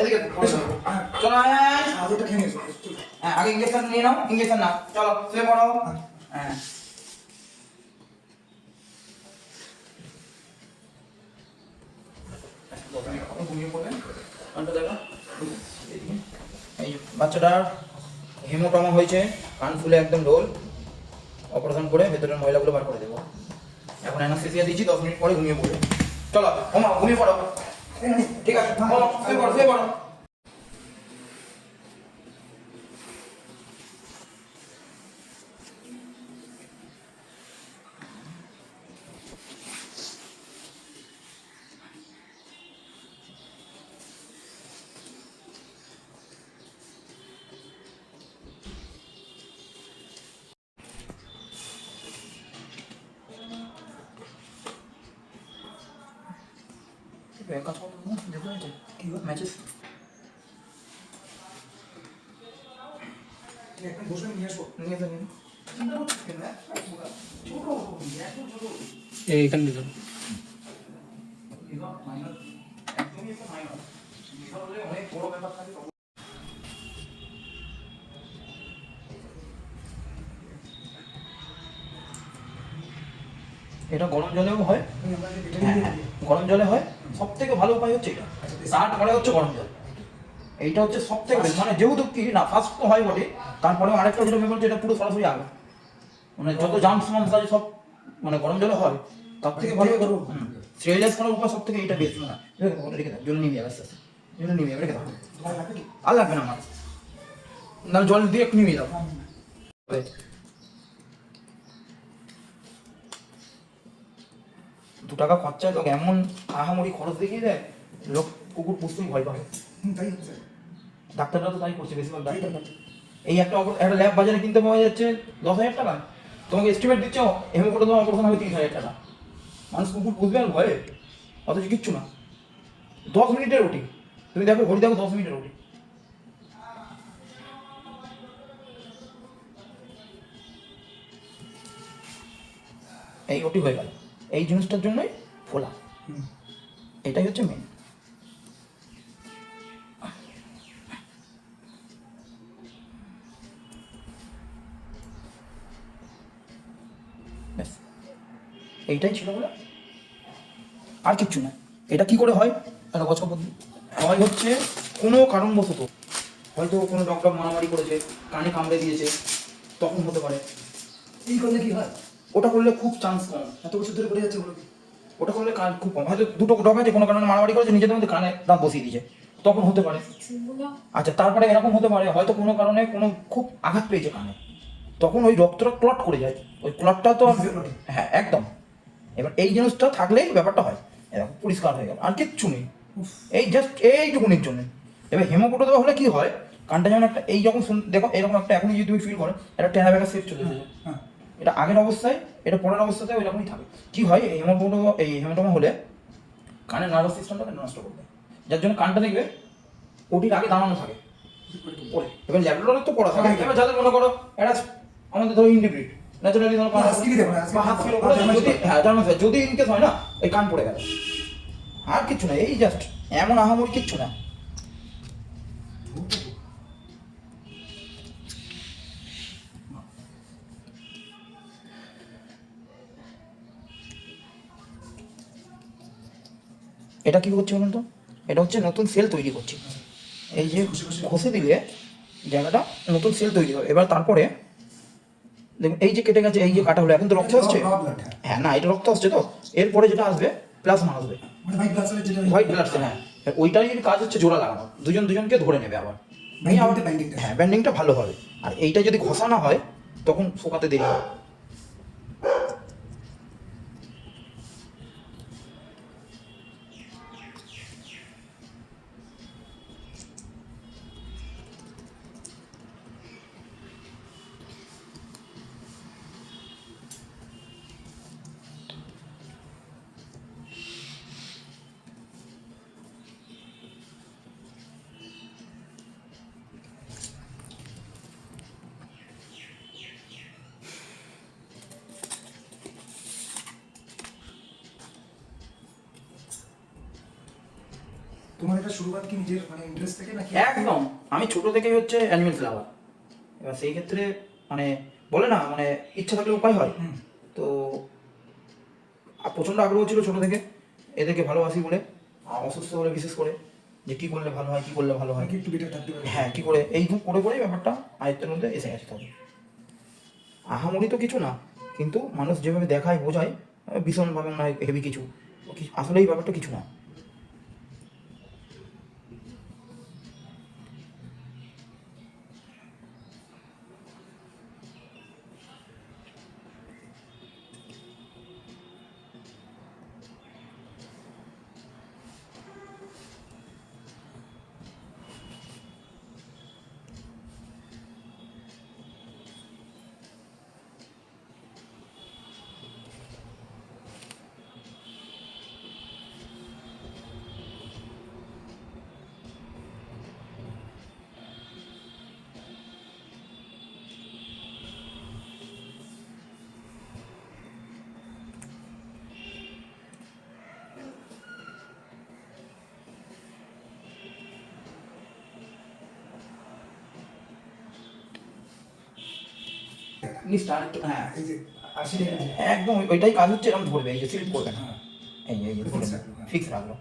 এদিকে চলো হ্যাঁ আগে ইঞ্জেকশন নিয়ে নাও, ইঞ্জেকশন নাও, চলো শুয়ে পড়ো। হ্যাঁ ঘুমিয়ে পড়বেন। এই বাচ্চাটার হেমোটমা হয়েছে, কান ফুলে একদম ঢোল। অপারেশন করে ভেতরের ময়লাগুলো বার করে দেবো। এখন অ্যানাস্থেসিয়া দিচ্ছি, 10 মিনিট পরে ঘুমিয়ে পড়বে। চলো ওমা ঘুমিয়ে পড়ো। ঠিক আছে শুয়ে পড়ো শুয়ে পড়ো। কাজ করো দেখো কি ম্যাচেস বসে নিয়ে আসবো, নিয়ে যাবেন এইখানে দিল এটা গরম জলেও হয়। গরম জলে হয়, সব থেকে ভালো উপায় হচ্ছে এটা। তারপরে হচ্ছে গরম জল, এইটা হচ্ছে সব থেকে মানে যেহেতু কি না ফার্স্ট তো হয় বটে, তারপরে আরেকটা যেটা ব্যাপার এটা পুরো সরাসরি আগে মানে যত জাম্পস মাম্পস আছে সব মানে গরম জলে হয়। তার থেকে ভালো করবো স্টেরিলাইজ করার উপায় সব থেকে এইটা বেস্ট। না রেখে দাও, জল নিয়ে আস্তে আস্তে জল নিয়ে রেখে দাও, আর লাগবে না আমার, না জল দিয়ে একটু নিয়ে দাও। 2 টাকা খরচা, লোক এমন আহামরি খরচ দেখিয়ে দেয়, লোক কুকুর পুষতেই ভয় পাবে। ডাক্তাররা তো তাই করছে বেশিরভাগ ডাক্তাররা। এই একটা একটা ল্যাব বাজারে কিনতে পাওয়া যাচ্ছে 10,000 টাকা, তোমাকে এস্টিমেট দিচ্ছ হেমোকোটা তোমার অপারেশন হবে 30,000 টাকা। মানুষ কুকুর পুষবে আর ভয়ে, অথচ কিচ্ছু না। 10 মিনিটের রুটি, তুমি দেখো ঘড়ি দেখো 10 মিনিটের রুটি। এই ওটি হয়ে গেল, এই জিনিসটার জন্যই ফোলা, এটাই হচ্ছে মেন। ব্যাস এইটাই ছিল বলে আর কিচ্ছু না। এটা কি করে হয় একটা গছ হয় হচ্ছে কোনো কারণবশত, হয়তো কোনো ডক্টর মারামারি করেছে, কানে কামড়ে দিয়েছে, তখন হতে পারে। এই করলে কি হয়? ওটা করলে খুব চান্স কম। এত বছর ধরে করে যাচ্ছে বলো কি? ওটা করলে কান খুব কম, হয়তো দুটো ডগ আছে কোনো কারণে মারামারি করেছে, নিজেদের মধ্যে কানে দাঁত বসিয়ে দিয়েছে, তখন হতে পারে। আচ্ছা তারপরে এরকম হতে পারে হয়তো কোনো কারণে কোনো খুব আঘাত পেয়েছে কানে, তখন ওই রক্তটা ক্লট করে যায়, ওই ক্লটটা তো হ্যাঁ একদম। এবার এই জিনিসটা থাকলেই ব্যাপারটা হয় এরকম পরিষ্কার হয়ে গেল, আর কিচ্ছু নেই, এই জাস্ট এইটুকুনির জন্য। এবার হেমোকোটো দেওয়া হলে কি হয়, কানটা যেমন একটা এই যখন দেখো এরকম একটা এখনই যদি তুমি ফিল করো একটা টেনা ব্যাগা শেপ চলে এসেছে, এটা আগের অবস্থায় এটা পরের অবস্থাতে ওই রকমই থাকে। কি হয় এই হেমোটোমা হলে কানের নার্ভাস সিস্টেমটাকে নষ্ট করবে, যার জন্য কানটা দেখবে ওটির আগে দাঁড়ানো থাকে পরে। এবার ল্যাবরেটরি তো পড়া থাকে, এবার যাদের মনে করো এটা আমাদের ধরো ইন্ডিব্রিড ন্যাচারালি ধরো হাত ফিল করে যদি হ্যাঁ জানো যদি ইনকেস হয় না এই কান পড়ে গেল, আর কিচ্ছু না, এই জাস্ট এমন আহামরি কিচ্ছু না। এটা কি করছে বলুন তো, এটা হচ্ছে নতুন সেল তৈরি করছে। এই যে ঘষে দিলে জায়গাটা নতুন সেল তৈরি হবে। এবার তারপরে দেখুন এই যে কেটে গেছে, এই যে কাটা হলো, এখন তো রক্ত আসছে। হ্যাঁ না এটা রক্ত আসছে, তো এরপরে যেটা আসবে প্লাজমা আসবে, হোয়াইট ব্লাড সেল। হ্যাঁ ওইটারই কাজ হচ্ছে জোড়া লাগানো, দুজন দুজনকে ধরে নেবে আবার। হ্যাঁ ব্যান্ডিংটা ভালো হবে, আর এইটা যদি ঘষা না হয় তখন শোকাতে দেরি হয়। তোমার এটা শুরুয়াত কি নিজের মানে ইন্টারেস্ট থেকে নাকি? একদম, আমি ছোট থেকেই হচ্ছে অ্যানিমেলস লাভার। এবার সেই ক্ষেত্রে মানে বলে না মানে ইচ্ছা থাকলে উপায় হয়। হুম। তো প্রচণ্ড আগ্রহ ছিল ছোট থেকে এদেরকে ভালোবাসি বলে। অসুস্থ হলে বিশেষ করে যে কী করলে ভালো হয়, কী করলে ভালো হয়, নাকি একটু বেটার থাকতে পারে? হ্যাঁ কী করে এই করে করেই ব্যাপারটা আয়ত্তের মধ্যে এসে গেছে। তবে আহামরি তো কিছু না, কিন্তু মানুষ যেভাবে দেখায় বোঝায় ভীষণভাবে মনে হয় হেভি কিছু, আসলে এই ব্যাপারটা কিছু না। হ্যাঁ এই যে 80 টাকা যে একদম ওইটাই কাজ হচ্ছে, এরকম ধরবে, এই যে স্লিপ করবে না, হ্যাঁ এই যে Fix রাখলো, হ্যাঁ। ফিক্স রাখলো।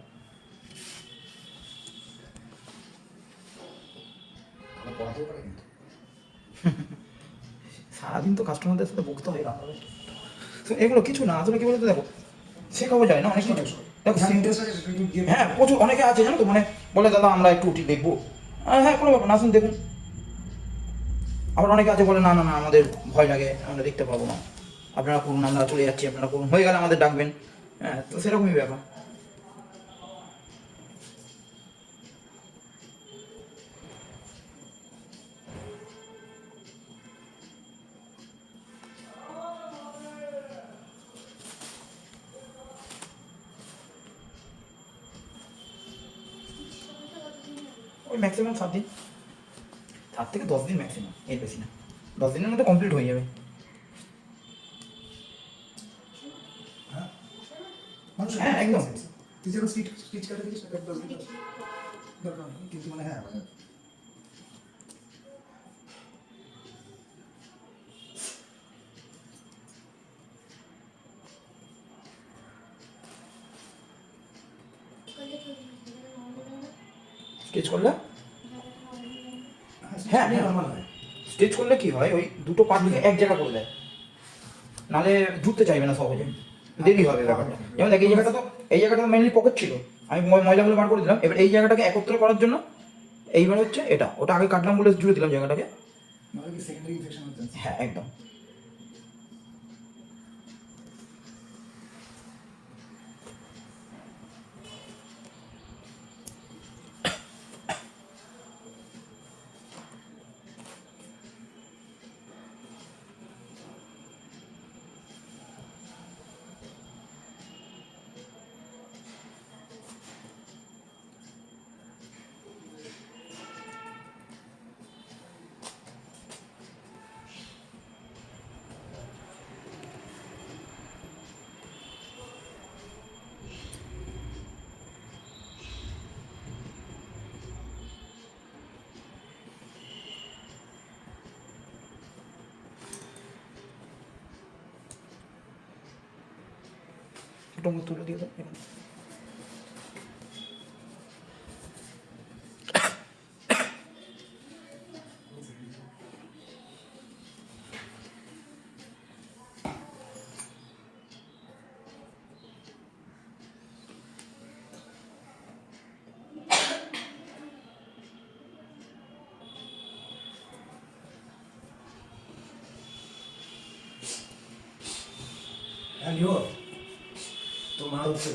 ভালো পড়াতেও পারে কিন্তু। সারাদিন তো কাস্টমারদের সাথে বকতে হয় রান্নাঘরে। তো এগুলো কিছু না, আসলে কি বলতো, দেখো শেখাবো যায় না অনেক কিছু। দেখো যার interest আছে সেটা কিন্তু দিয়ে হ্যাঁ প্রচুর অনেকে আছে জানো তো, মানে বলে দাদা আমরা একটু উঠি দেখবো, হ্যাঁ কোনো ব্যাপার না, আসুন দেখুন। আবার অনেকে আছে বলে না না না আমাদের ভয় লাগে, আমরা দেখতে পাবো না, আপনারা করুন, আমরা চলে যাচ্ছি, আপনারা করুন, হয়ে গেলে আমাদের ডাকবেন। হ্যাঁ তো সেরকমই ব্যাপার। ওই ম্যাক্সিমাম 7 দিন, 7 থেকে 10 দিন ম্যাক্সিমাম, এর বেশি না। 10 দিনের মধ্যে কমপ্লিট হয়ে যাবে। হ্যাঁ মানুষ হ্যাঁ, একদম। তুই যখন স্টিচ কাটে দিস না 10 দিন দরকার নেই, কিন্তু মানে হ্যাঁ মানে স্টিচ করলে হ্যাঁ হ্যাঁ, নরমাল হয়। স্টিচ করলে কি হয়, ওই দুটো পার্টকে এক জায়গা করে দেয়, নাহলে জুড়তে চাইবে না সহজে, দেরি হবে ব্যাপারটা। যেমন দেখ এই জায়গাটা তো মেনলি পকেট ছিল, আমি ময়লাগুলো বার করে দিলাম, এবার এই জায়গাটাকে একত্র করার জন্য এইবার হচ্ছে এটা, ওটা আগে কাটলাম বলে জুড়ে দিলাম জায়গাটাকে। নাহলে কি সেকেন্ডারি ইনফেকশন হতে চান্স। হ্যাঁ একদম। একটু মুখ তুলে দিয়ে দাও এখানে। হ্যাঁ লিও তোর মা হচ্ছে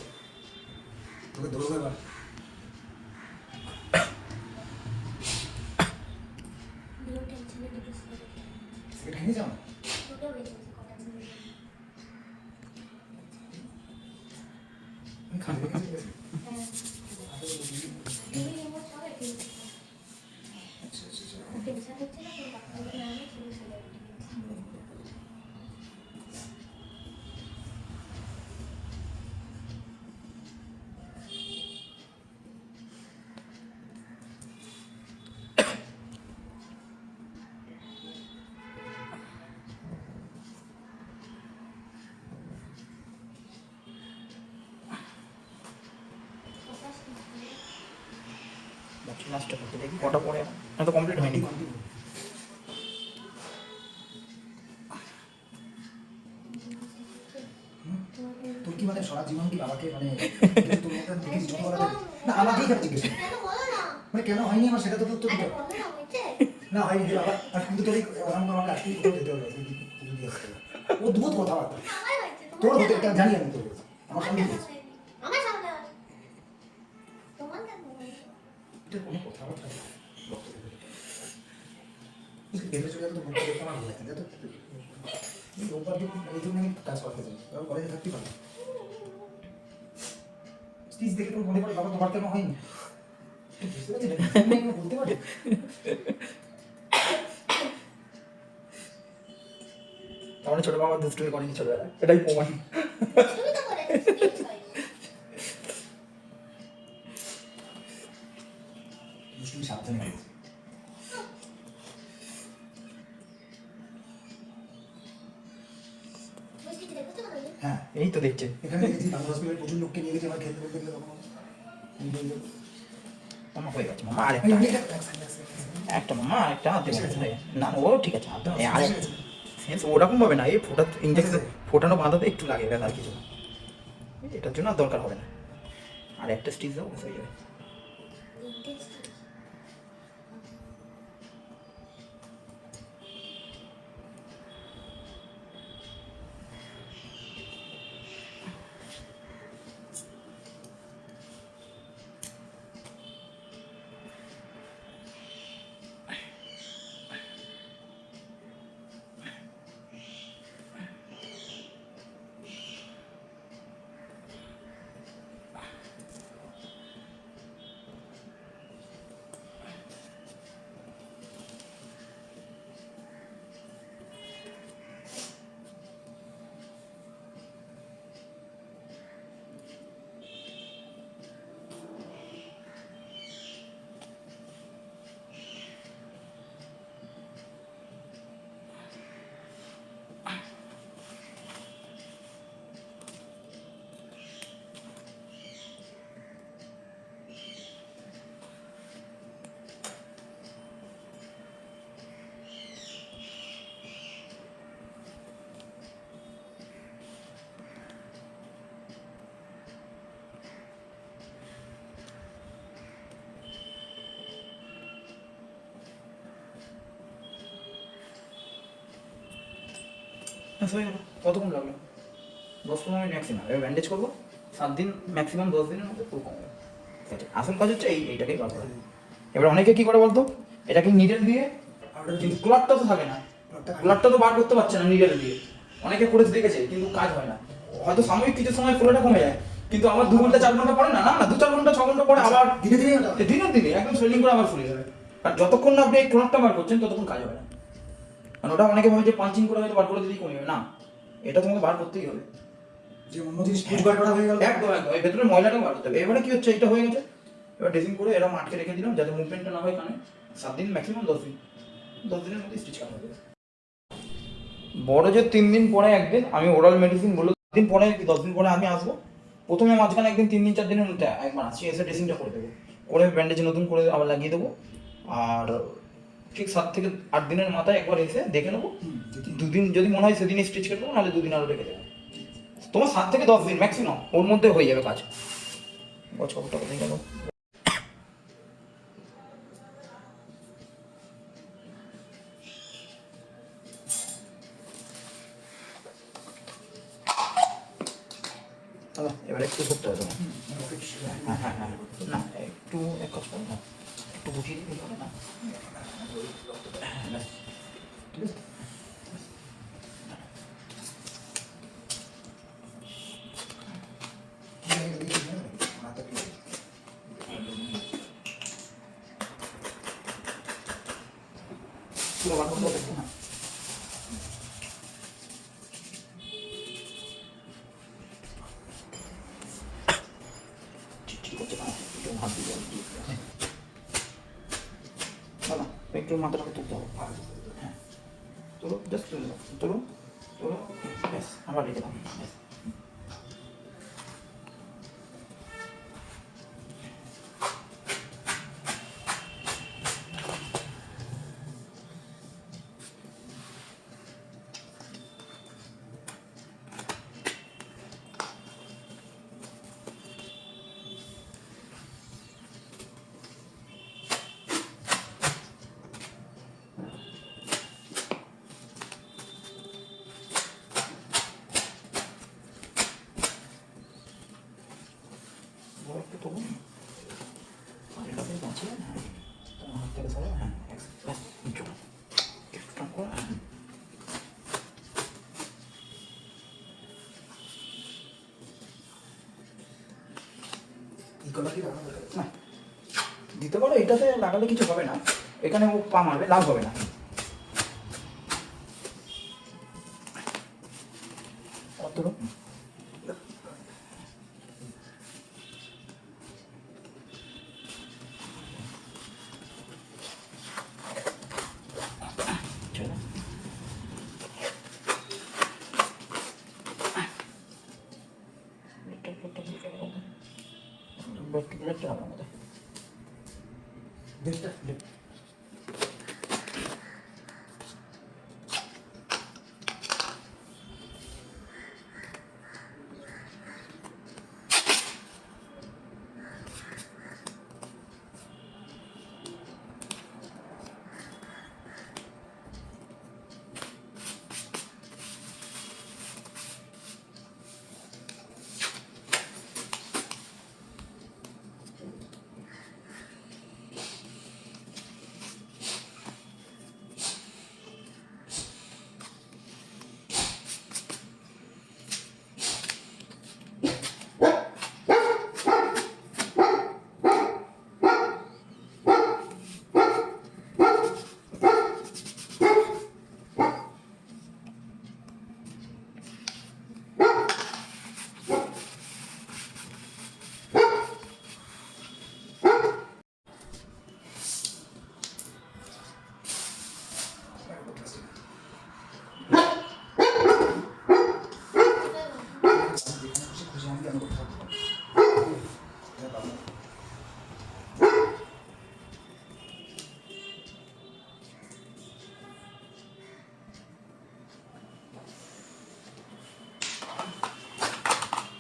তোকে ধরবে এবার। সিগারেট খেয়ে যাও না। আমি খাবো না। আচ্ছা আচ্ছা আচ্ছা। লাস্টটা করতে দেখি কটা পরে এখন তো কমপ্লিট হয়নি। তোর কি মানে সারা জীবন কি বাবাকে মানে কিছু তোর মধ্যে দেখেছি ছোটবেলা থেকে? না আমাকেই কেন জিজ্ঞেস করি? মানে কেন হয়নি আমার সেটা তো তোর দিতে হবে। না হয়নি রে বাবা, আর কিন্তু তোর এই ওরকম আমাকে আজকেই কোথাও যেতে হবে, তুই দিয়ে আসতে হবে। অদ্ভুত কথাবার্তা তোর হতে, এটা জানি আমি তোর, আমার সঙ্গে হয়েছে। এটা কোনো কথাবার্তা না। এমনি চলে গেলে তো মুখটা দেখতে আমার ভালো লাগছে না, তো এই রোববার দিন এই জন্য আমি কাজ করতে চাই, কারণ কলেজে থাকতে পারি। স্টিচ দেখে তোর মনে পড়ে বাবা তোমার কেন হয়নি? তুই বুঝতে পারছিস না? আমি এগুলো বলতে পারি? তাহলে ছোট বাবা দুষ্টুমি করেনি ছোটবেলায়, এটাই প্রমাণ। দুষ্টুমি সাবধানে করিস। হ্যাঁ, এই তো দেখছে এখানে দেখেছি বাংলা হসপিটালে প্রচুর লোককে নিয়ে গেছে আমার খেলতে বলতে গেলে তখন মামা হয়ে গেছে মামা, আরেকটা আমি একটা মামা আরেকটা হাতে না ও ঠিক আছে হাতে আর সেন্স ওরকম ভাবে না, এই ফোটা ইঞ্জেকশন ফোটানো বাঁধাতে একটু লাগে ব্যাস, আর কিছু না, এটার জন্য আর দরকার হবে না। আর একটা স্টিচ দাও হয়ে যাবে। হ্যাঁ হয়ে গেল। কতক্ষণ লাগলো? 10-15 মিনিট ম্যাক্সিমাম। এবার ব্যান্ডেজ করবো 7 দিন, ম্যাক্সিমাম 10 দিনের মধ্যে পুরো কমবে। ঠিক আছে, আসল কাজ হচ্ছে এইটাকেই বার করা। এবার অনেকে কি করে বলতো, এটাকে নিডেল দিয়ে ক্লটটা তো থাকে না, ক্লটটা তো বার করতে পারছে না নিডেল দিয়ে। অনেকে করে দেখেছে কিন্তু কাজ হয় না, হয়তো সাময়িক কিছু সময় ফোলাটা কমে যায়, কিন্তু আবার 2 ঘন্টা 4 ঘন্টা পরে না, না 2-4 ঘন্টা 6 ঘন্টা পরে আবার ধীরে ধীরে দিনে দিনে একদম সোয়েলিং করে আবার ফুলে যাবে। আর যতক্ষণ না আপনি এই ক্লটটা বার করছেন ততক্ষণ কাজ হবে না। কারণ ওটা অনেকে ভাবে যে পাঞ্চিং করে হয়তো বার করে দিলেই কমে যাবে, না, এটা তোমাকে বার করতেই হবে। যে অন্য জিনিস পুজ বার করা হয়ে গেল, একদম একদম এই ভেতরে ময়লাটাও বার করতে হবে। এবারে কি হচ্ছে, এটা হয়ে গেছে, এবার ড্রেসিং করে এরকম আটকে রেখে দিলাম যাতে মুভমেন্টটা না হয় কানে। 7 দিন, ম্যাক্সিমাম 10 দিন, 10 দিনের মধ্যে স্টিচ কাটা হবে। বড় যে 3 দিন পরে একদিন আমি ওরাল মেডিসিন বলে, 10 দিন পরে কি 10 দিন পরে আমি আসবো। প্রথমে মাঝখানে একদিন 3 দিন 4 দিনের মধ্যে একবার আসি, এসে ড্রেসিংটা করে দেবো, করে ব্যান্ডেজ নতুন করে আবার লাগিয়ে দেবো। আর ঠিক 7 থেকে 8 দিনের মাথায় একবার এসে দেখে নেবো, 2 দিন যদি মনে হয় সেদিনই স্টিচ কেটে দেবো, নাহলে 2 দিন আরও রেখে দেবো। তোমার 7 থেকে 10 দিন ম্যাক্সিমাম, ওর মধ্যে হয়ে যাবে কাজ। খবরটা কোথায় গেল? এবার একটু ধরতে হবে তোমার। হ্যাঁ হ্যাঁ হ্যাঁ, না একটু এক কাজ করো না, একটু বুঝিয়ে দিলে হবে না। হ্যাঁ, ঠিক আছে। পুরো বার করতে হবে, হ্যাঁ। ঠিক করছে না, একটু হাত দিয়ে দাদা একটু মাথাটাকে তুলতে হবে। হ্যাঁ তোলো, জাস্ট তুলে দাও, তোলো তোলো, ব্যাস আবার রেখে দাও, ব্যাস। একটু তুলুন, আর এটাকে বাঁচিয়ে, হ্যাঁ তোমার হাত থেকে সরে, হ্যাঁ ব্যাস চলো একটু টান করে, হ্যাঁ এই কলার কি লাগানো দরকার? না দিতে পারো, এটাতে লাগালে কিছু হবে না, এখানে ও পা মারবে, লাভ হবে না। ধরো চলো দেড়টা খুশি আমি কেন করতে পারবো না? এটা পাবো না।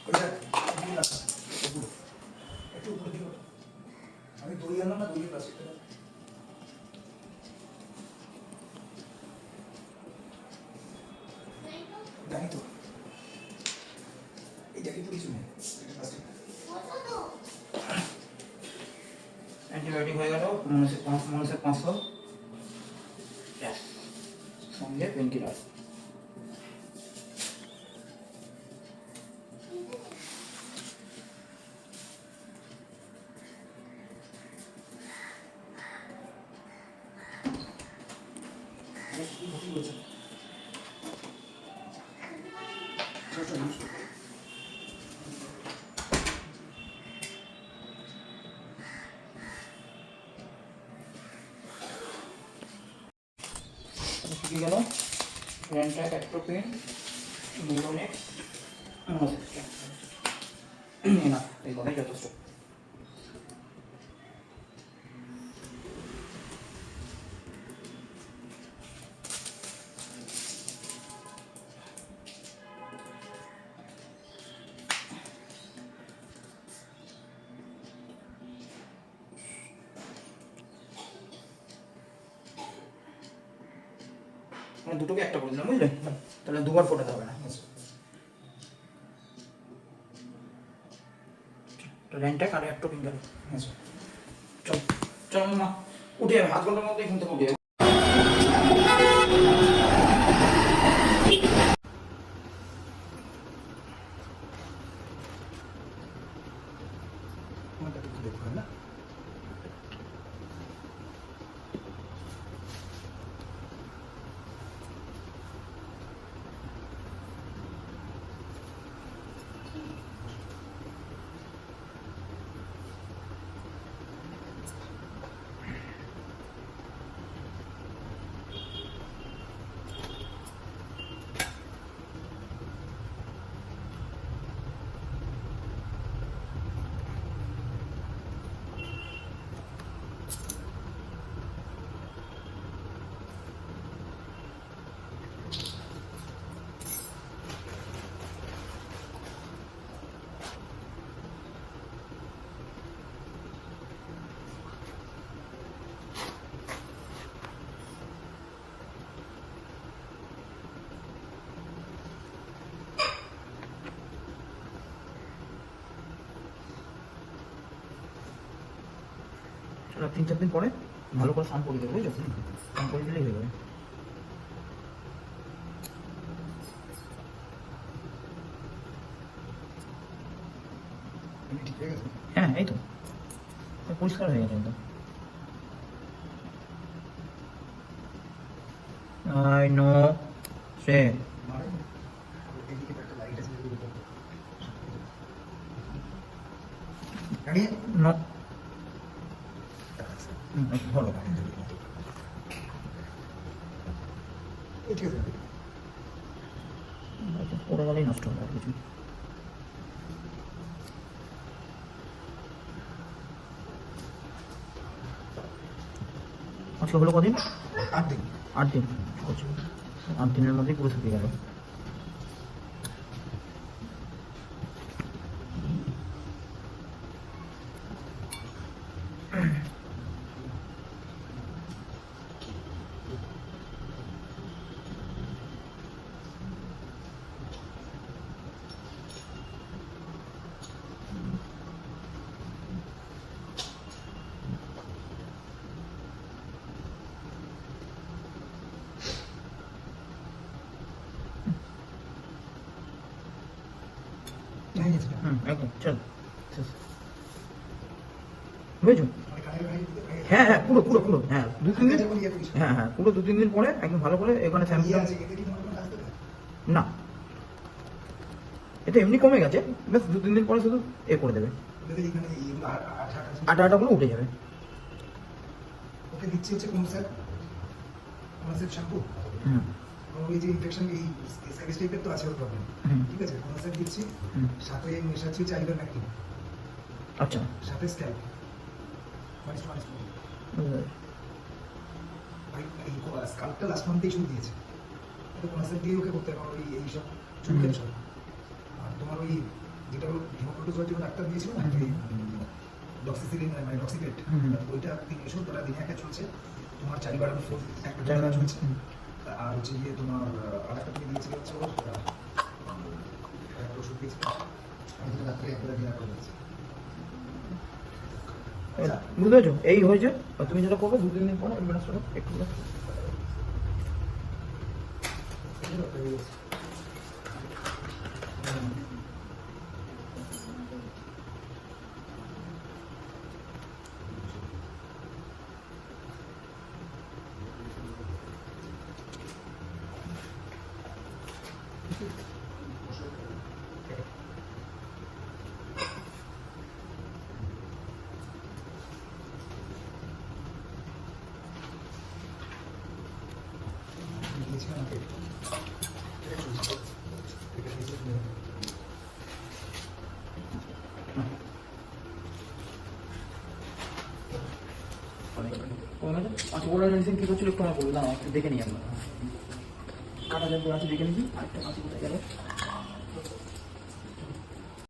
ওইটা দিয়ে রাখা, উপরে। একটু উপরে দিকে ওঠো। আমি দড়ি আনলাম না, দড়ির প্লাস্টিকটা দাও। জানি তো, এইটা কিন্তু কিছু নেই, এটা প্লাস্টিক। অ্যান্টিবায়োটিক হয়ে গেল, মনসের 500, সঙ্গে পেনকিলার। কি ক্ষতি হয়েছে? চল, চল, use কর। শিখে গেল রেন্ট্যাক, অ্যাট্রোপিন, মিলোনেক্স, মনোসেক্সটা, না এইভাবে যথেষ্ট। মানে দুটোকে একটা করে দিলাম, বুঝলে? তাহলে দুবার ফোটাতে হবে না। রেন্ট্যাক আর অ্যাট্রোপিন গেল। আচ্ছা। চল চল মা, উঠে যাবে, আধ ঘন্টার মধ্যে ঘুম থেকে উঠে যাবে। আমারটা একটু দেখো না। 3-4 দিন পরে ভালো করে স্নান করে দেবে, বুঝছো? স্নান করে দিলেই হয়ে যাবে। এমনি ঠিক হয়ে গেছে? হ্যাঁ, এই তো পরিষ্কার হয়ে গেছে একদম। আই নো সে মারে এদিকে একটা লাইট আছে যেগুলো জানি নো ভালো। ঠিক আছে পড়ে গেলেই নষ্ট হবে আর কিছু। আজকে হলো কদিন? 8 দিন 8 দিন। আচ্ছা, 8 দিনের মধ্যেই পুরো শুকিয়ে গেল। হয়ে গেছে একদম চল শেষ। বুঝছো? মানে কানের ভাই হ্যাঁ হ্যাঁ, পুরো পুরো পুরো হ্যাঁ 2-3 দিন। যেমন ইয়ে করিস হ্যাঁ হ্যাঁ, পুরো 2-3 দিন পরে একদম ভালো করে এখানে ইয়ে স্যাম্পল। আছে এতে কি তোমার কোনো কাজ দেবে না, এটা এমনি কমে গেছে, ব্যাস 2-3 দিন পরে শুধু এ করে দেবে, এতে এখানে এইগুলো আঠা আটা আটাগুলো উঠে যাবে। ওকে দিচ্ছি হচ্ছে কোন স্যার শ্যাম্পু হুম ওই যে ইনফেকশন এই স্ক্যাবিস টাইপের তো আছে ওর প্রবলেম হুম ঠিক আছে কোন স্যার দিচ্ছি হুম। সাথে মেশাচ্ছি হচ্ছে আইভারমেকটিন আচ্ছা, সাথে স্ক্যাল্প মাইনাস মাইনাস ভাই এই স্ক্যাল্পটা লাস্ট মান্থেই শুরু দিয়েছে তো কোন স্যার দিয়ে ওকে করতে পারো এই সব চুলকের সব আর তোমার ওই যেটা হলো হিমোপ্রোটোজয়ের জন্য ডাক্তার দিয়েছিল না ডক্সিসিলিন মানে ডক্সিপেট ওইটা 3 ওষুধ ওটা দিনে একটা চলছে তোমার 4 বার একটা চলছে আর হচ্ছে গিয়ে তোমার আরেকটা তুমি দিয়েছিল হচ্ছে ওর একটা ওষুধ দিয়েছিল আমি তো রাত্রে একবার ডিনার করে দিয়েছি বুঝতে পেরেছো? এই হয়েছে, আর তুমি যেটা করবে 2-3 দিন পরে একটু দিয়েছিলাম ওকে কমে গেছে। আচ্ছা, ওরাল মেডিসিন কি করছিল একটু আমার বলুন, একটু দেখে নিই আমরা। কাটা যাবে আছে দেখে নিচ্ছি, আরেকটা কাঁচি কোথায় গেল?